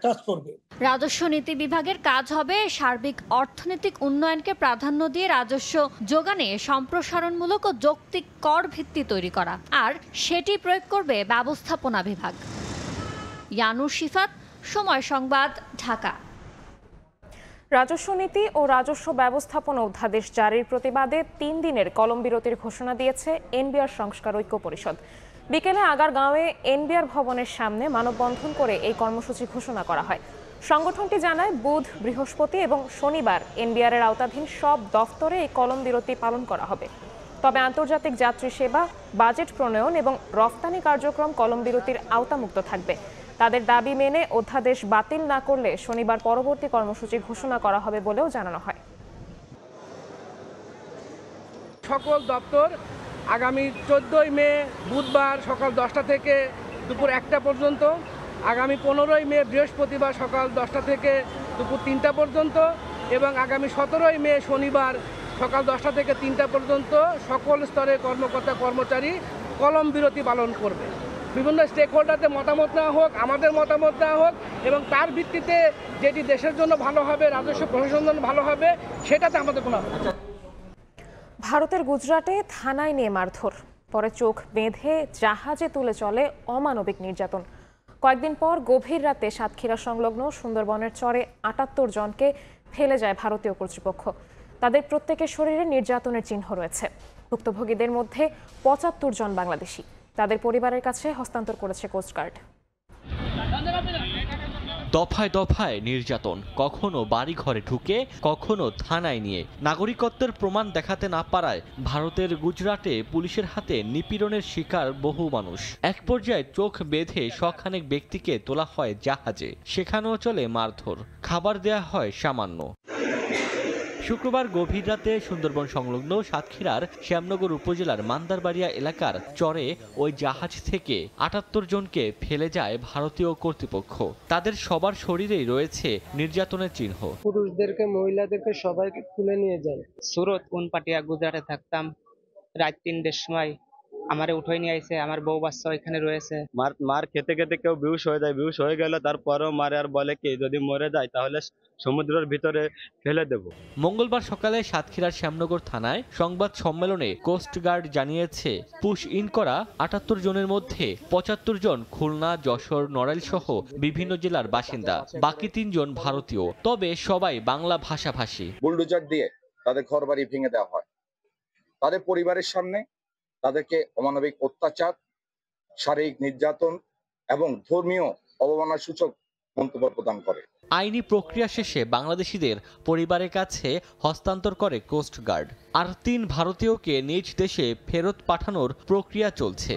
কাজ করবে। রাজস্ব নীতি বিভাগের কাজ হবে সার্বিক অর্থনৈতিক উন্নয়নকে প্রাধান্য দিয়ে রাজস্ব যোগানে সম্প্রসারণমূলক ও যৌক্তিক কর ভিত্তি তৈরি করা, আর সেটি প্রয়োগ করবে ব্যবস্থাপনা বিভাগ। ইয়ানুর শিফাত, সময় সংবাদ, ঢাকা। রাজস্ব নীতি ও রাজস্ব ব্যবস্থাপনা অধ্যাদেশ জারির প্রতিবাদে 3 দিনের কলম বিরতির ঘোষণা দিয়েছে এনবিআর সংস্কার ঐক্য পরিষদ। বিকেলে আগারগাঁওয়ে এনবিআর ভবনের সামনে মানববন্ধন করে এই কর্মসূচি ঘোষণা করা হয়। সংগঠনটি জানায়, বুধ, বৃহস্পতি এবং শনিবার এনবিআর এর আওতাধীন সব দফতরে এই কলম বিরতি পালন করা হবে। তবে আন্তর্জাতিক যাত্রী সেবা, বাজেট প্রণয়ন এবং রফতানি কার্যক্রম কলম বিরতির আওতামুক্ত থাকবে। তাদের দাবি মেনে অধ্যাদেশ বাতিল না করলে শনিবার পরবর্তী কর্মসূচি ঘোষণা করা হবে বলেও জানানো হয়। সকল দপ্তর আগামী 14ই মে বুধবার সকাল 10টা থেকে দুপুর 1টা পর্যন্ত, আগামী 15ই মে বৃহস্পতিবার সকাল 10টা থেকে দুপুর 3টা পর্যন্ত এবং আগামী 17ই মে শনিবার সকাল 10টা থেকে 3টা পর্যন্ত সকল স্তরের কর্মকর্তা কর্মচারী কলম বিরতি পালন করবে। বিভিন্ন স্টেক হোল্ডারদের মতামত নেওয়া হোক, আমাদের মতামত নেওয়া হোক এবং তার ভিত্তিতে যেটি দেশের জন্য ভালো হবে, রাজস্ব প্রশাসনের জন্য ভালো হবে, সেটাতে আমাদের কোনো। ভারতের গুজরাটে থানায় নিয়ে মারধর, পরে চোখ বেঁধে জাহাজে তুলে চলে অমানবিক নির্যাতন। কয়েকদিন পর গভীর রাতে সাতক্ষীরা সংলগ্ন সুন্দরবনের চরে 78 জনকে ফেলে যায় ভারতীয় কর্তৃপক্ষ। তাদের প্রত্যেকের শরীরে নির্যাতনের চিহ্ন রয়েছে। ভুক্তভোগীদের মধ্যে 75 জন বাংলাদেশি। তাদের পরিবারের কাছে হস্তান্তর করেছে কোস্টগার্ড। দফায় দফায় নির্যাতন, কখনো বাড়ি ঘরে ঢুকে, কখনো থানায় নিয়ে। নাগরিকত্বের প্রমাণ দেখাতে না পারায় ভারতের গুজরাটে পুলিশের হাতে নিপীড়নের শিকার বহু মানুষ। এক পর্যায়ে চোখ বেঁধে শখানেক ব্যক্তিকে তোলা হয় জাহাজে, সেখানেও চলে মারধর, খাবার দেয়া হয় সামান্য। শুক্রবার গভীর রাতে সুন্দরবন সংলগ্ন সাতক্ষীরার শ্যামনগর উপজেলার মান্দারবাড়িয়া এলাকার চরে ওই জাহাজ থেকে 78 জনকে ফেলে যায় ভারতীয় কর্তৃপক্ষ। তাদের সবার শরীরেই রয়েছে নির্যাতনের চিহ্ন। পুরুষদেরকে, মহিলাদেরকে সবাইকে তুলে নিয়ে যায়। সুরত উনপাটিয়া গুজরাটে থাকতাম, রাত 3টার সময় আমারে উঠাই নিয়ে আইছে, আমার বউ বাচ্চা এখানে রয়েছে। মার খেতে খেতে কেউ বেহুশ হয়ে যায়, বেহুশ হয়ে গেলে তারপরেও মারে আর বলে কি যদি মরে যায় তাহলে সমুদ্রের ভিতরে ফেলে দেব। মঙ্গলবার সকালে সাতক্ষীরার শ্যামনগর থানায় সংবাদ সম্মেলনে কোস্টগার্ড জানিয়েছে, পুশ ইন করা 78 জনের মধ্যে 75 জন খুলনা, যশোর, নড়াইল সহ বিভিন্ন জেলার বাসিন্দা, বাকি 3 জন ভারতীয়, তবে সবাই বাংলা ভাষাভাষী। বুলডোজার দিয়ে তাদের ঘরবাড়ি ভেঙে দেওয়া হয়, তাদের পরিবারের সামনে তাদেরকে অমানবিক অত্যাচার, শারীরিক নির্যাতন এবং ধর্মীয় অবমাননার সূচক মন্তব্য প্রদান করে। আইনি প্রক্রিয়া শেষে বাংলাদেশিদের পরিবারের কাছে হস্তান্তর করে কোস্টগার্ড। আর 3 ভারতীয়কে নিজ দেশে ফেরত পাঠানোর প্রক্রিয়া চলছে।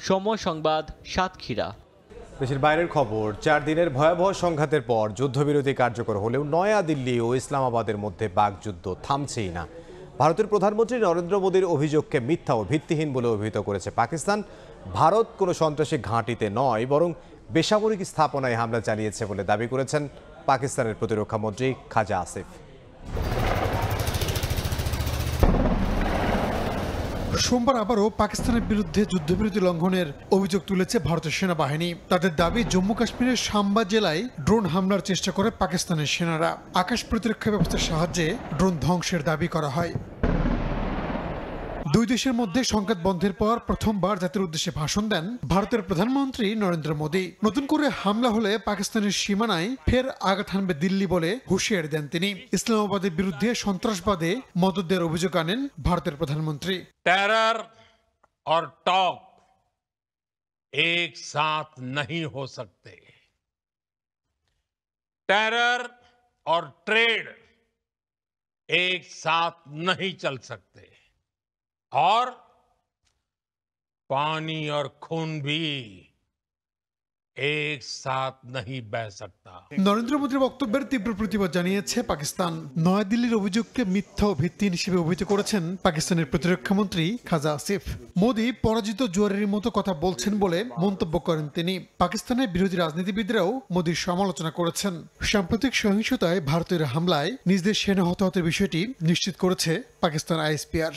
সময় সংবাদ, সাতক্ষীরা। দেশের বাইরের খবর। 4 দিনের ভয়াবহ সংঘাতের পর যুদ্ধবিরতি কার্যকর হলেও নয়াদিল্লি ও ইসলামাবাদের মধ্যে বাকযুদ্ধ থামছেই না। ভারতের প্রধানমন্ত্রী নরেন্দ্র মোদীর অভিযোগকে মিথ্যা ও ভিত্তিহীন বলে অভিহিত করেছে পাকিস্তান। ভারত কোনো সন্ত্রাসী ঘাঁটিতে নয়, বরং বেসামরিক স্থাপনায় হামলা চালিয়েছে বলে দাবি করেছেন পাকিস্তানের প্রতিরক্ষা মন্ত্রী খাজা আসিফ। সোমবার আবারও পাকিস্তানের বিরুদ্ধে যুদ্ধবিরতি লঙ্ঘনের অভিযোগ তুলেছে ভারতের সেনাবাহিনী। তাদের দাবি, জম্মু কাশ্মীরের সাম্বা জেলায় ড্রোন হামলার চেষ্টা করে পাকিস্তানের সেনারা। আকাশ প্রতিরক্ষা ব্যবস্থার সাহায্যে ড্রোন ধ্বংসের দাবি করা হয়। দুই দেশের মধ্যে সংঘাত বন্ধের পর প্রথমবার জাতির উদ্দেশ্যে ভাষণ দেন ভারতের প্রধানমন্ত্রী নরেন্দ্র মোদী। নতুন করে হামলা হলে পাকিস্তানের সীমানায় ফের আঘাত হানবে দিল্লি বলে হুঁশিয়ারি দেন তিনি। ইসলামাবাদের বিরুদ্ধে সন্ত্রাসবাদে মদদ দেওয়ার অভিযোগ আনেন ভারতের প্রধানমন্ত্রী। टेरर और टॉक एक साथ नहीं हो सकते। टेरर और ट्रेड एक साथ नहीं चल सकते और पानी और खून भी एक साथ नहीं बह सकता। নরেন্দ্র মোদীর বক্তব্যের তীব্র প্রতিবাদ জানিয়েছে পাকিস্তান। নয়াদিল্লির অভিযোগকে মিথ্যা ও ভিত্তিহীন হিসেবে অভিহিত করেছেন পাকিস্তানের প্রতিরক্ষা মন্ত্রী খাজা আসিফ। মোদী পরাজিত জুয়ারের মতো কথা বলছেন বলে মন্তব্য করেন তিনি। পাকিস্তানের বিরোধী রাজনীতিবিদরাও মোদীর সমালোচনা করেছেন। সাম্প্রতিক সহিংসতায় ভারতের হামলায় নিজ দেশ সেনা হতাহতের বিষয়টি নিশ্চিত করেছে পাকিস্তান আইএসপিআর।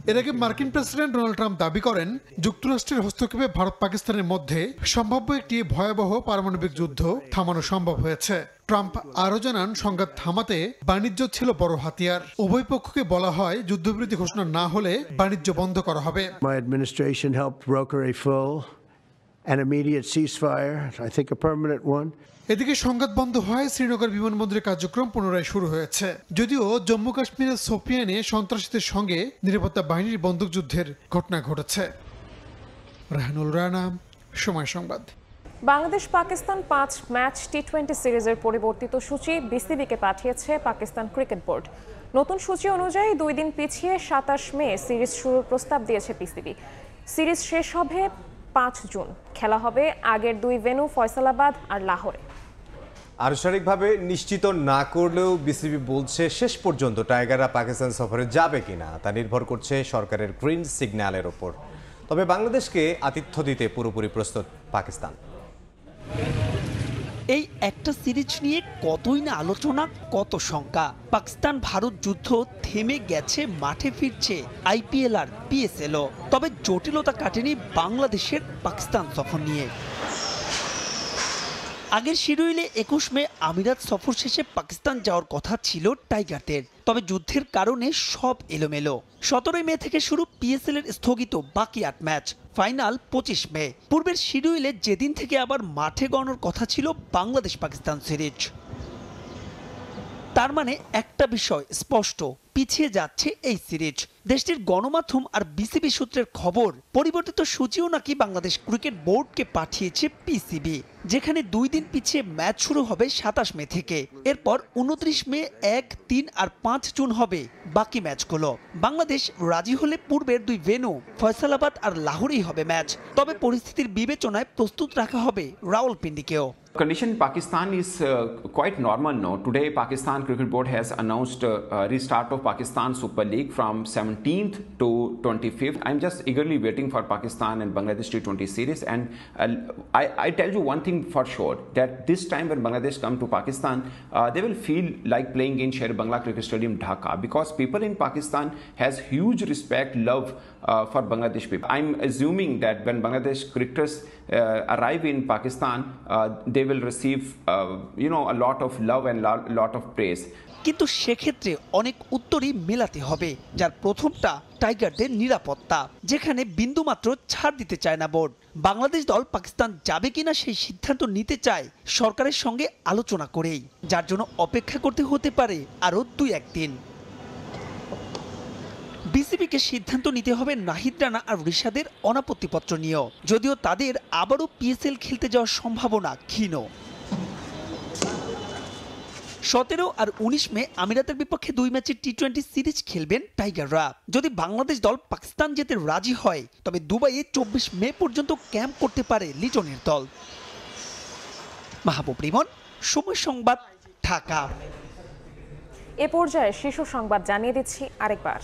এর আগে মার্কিন প্রেসিডেন্ট ডোনাল্ড ট্রাম্প দাবি করেন যুক্তরাষ্ট্রের হস্তক্ষেপে ভারত পাকিস্তানের মধ্যে সম্ভাব্য একটি ভয়াবহ পারমাণবিক যুদ্ধ থামানো সম্ভব হয়েছে। ট্রাম্প আরও জানান সংঘাত থামাতে বাণিজ্য ছিল বড় হাতিয়ার। উভয় পক্ষকে বলা হয় যুদ্ধবিরতি ঘোষণা না হলে বাণিজ্য বন্ধ করা হবে। My administration helped broker a full and immediate ceasefire, I think a permanent one. এদিকে সংঘাত বন্ধ হয় শ্রীনগর বিমানবন্দরের কার্যক্রম পুনরায় শুরু হয়েছে। যদিও জম্মু কাশ্মীরের সোপিয়ানে সন্ত্রাসীদের সঙ্গে নিরাপত্তা বাহিনীর বন্দুকযুদ্ধের ঘটনা ঘটেছে। রাহানুল রানা, সময় সংবাদ। বাংলাদেশ পাকিস্তান 5 ম্যাচ টি20 সিরিজের পরিবর্তিত সূচি বিসিবিকে পাঠিয়েছে পাকিস্তান ক্রিকেট বোর্ড। নতুন সূচি অনুযায়ী 2 দিন পিছিয়ে 27 মে সিরিজ শুরুর প্রস্তাব দিয়েছে বিসিবি। সিরিজ শেষ হবে 5 জুন। খেলা হবে আগের 2 ভেন্যু ফয়সালাবাদ আর লাহোরে। আনুষ্ঠানিকভাবে নিশ্চিত না করলেও বিসিবি বলছে শেষ পর্যন্ত টাইগাররা পাকিস্তান সফরে যাবে কিনা তা নির্ভর করছে সরকারের গ্রিন সিগন্যালের ওপর। তবে বাংলাদেশকে আতিথ্য দিতে পুরোপুরি প্রস্তুত পাকিস্তান। এই একটা সিরিজ নিয়ে কতই না আলোচনা, কত শঙ্কা। পাকিস্তান ভারত যুদ্ধ থেমে গেছে, মাঠে ফিরছে আইপিএল আর পিএসএলও। তবে জটিলতা কাটেনি বাংলাদেশের পাকিস্তান সফর নিয়ে। আগের শিডিউলে 21 মে আমিরাত সফর শেষে পাকিস্তান যাওয়ার কথা ছিল টাইগারদের। তবে যুদ্ধের কারণে সব এলোমেলো। 17 মে থেকে শুরু পিএসএল এর স্থগিত বাকি 8 ম্যাচ, ফাইনাল 25 মে। পূর্বের শিডিউলে যেদিন থেকে আবার মাঠে গড়ানোর কথা ছিল বাংলাদেশ পাকিস্তান সিরিজ। তার মানে একটা বিষয় স্পষ্ট, পিছিয়ে যাচ্ছে এই সিরিজ। দেশটির গণমাধ্যম আর বিসিবি সূত্রের খবর, পরিবর্তিত সূচিও নাকি বাংলাদেশ ক্রিকেট বোর্ডকে পাঠিয়েছে পিসিবি, যেখানে 2 দিন পিছিয়ে ম্যাচ শুরু হবে 27 মে থেকে। এরপর 29 মে, 1, 3 আর 5 জুন হবে বাকি ম্যাচগুলো। বাংলাদেশ রাজি হলে পূর্বের 2 ভেন্যু ফয়সালাবাদ আর লাহোরেই হবে ম্যাচ। তবে পরিস্থিতির বিবেচনায় প্রস্তুত রাখা হবে রাওয়ালপিন্ডিকেও। Condition in Pakistan is quite normal now. Today, Pakistan Cricket Board has announced restart of Pakistan Super League from 17th to 25th. I'm just eagerly waiting for Pakistan and Bangladesh T20 series. And I tell you one thing for sure, that this time when Bangladesh come to Pakistan, they will feel like playing in Sher Bangla Cricket Stadium, Dhaka, because people in Pakistan has huge respect, love for Bangladesh people. I'm assuming that when Bangladesh cricketers arrive in Pakistan, they will receive a lot of love and lot of praise. কিন্তু সেক্ষেত্রে অনেক উত্তরই মেলাতে হবে, যার প্রথমটা টাইগারদের নিরাপত্তা, যেখানে বিন্দুমাত্র ছাড় দিতে চায় না বোর্ড। বাংলাদেশ দল পাকিস্তান যাবে কিনা সেই সিদ্ধান্ত নিতে চায় সরকারের সঙ্গে আলোচনা করেই, যার জন্য অপেক্ষা করতে হতে পারে আরও 2-1 দিন। বিসিবিকে সিদ্ধান্ত নিতে হবে নাহিদ রানা আর রিশাদের অনাপত্তিপত্র নিয়েও, যদিও তাদের আবারও পিএসএল খেলতে যাওয়ার সম্ভাবনা ক্ষীণ। 17 আর 19 মে আমিরাতের বিপক্ষে 2 ম্যাচের টি20 সিরিজ খেলবেন টাইগাররা। যদি বাংলাদেশ দল পাকিস্তান যেতে রাজি হয়, তবে দুবাইয়ে 24 মে পর্যন্ত ক্যাম্প করতে পারে লিটনের দল। মাহবুব রিমন, সময় সংবাদ, ঢাকা। এ পর্যায়ে শীর্ষ সংবাদ জানিয়ে দিচ্ছি আরেকবার।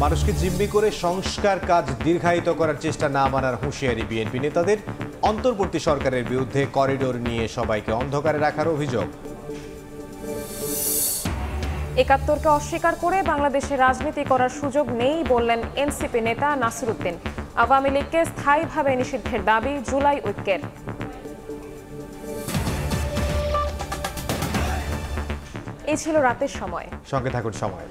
মানুষকে জিম্মি করে সংস্কার কাজ দীর্ঘায়িত করার চেষ্টা না মানার হুঁশিয়ারি বিএনপি নেতাদের। অন্তর্বর্তী সরকারের বিরুদ্ধে করিডোর নিয়ে সবাইকে অন্ধকারে রাখার অভিযোগ। ৭১কে অস্বীকার করে বাংলাদেশে রাজনীতি করার সুযোগ নেই বললেন এনসিপি নেতা নাসিরউদ্দিন। আওয়ামী লীগকে স্থায়ীভাবে নিষিদ্ধের দাবি জুলাই ঐক্যের। এই ছিল রাতের সময়। সঙ্গে থাকুন সময়।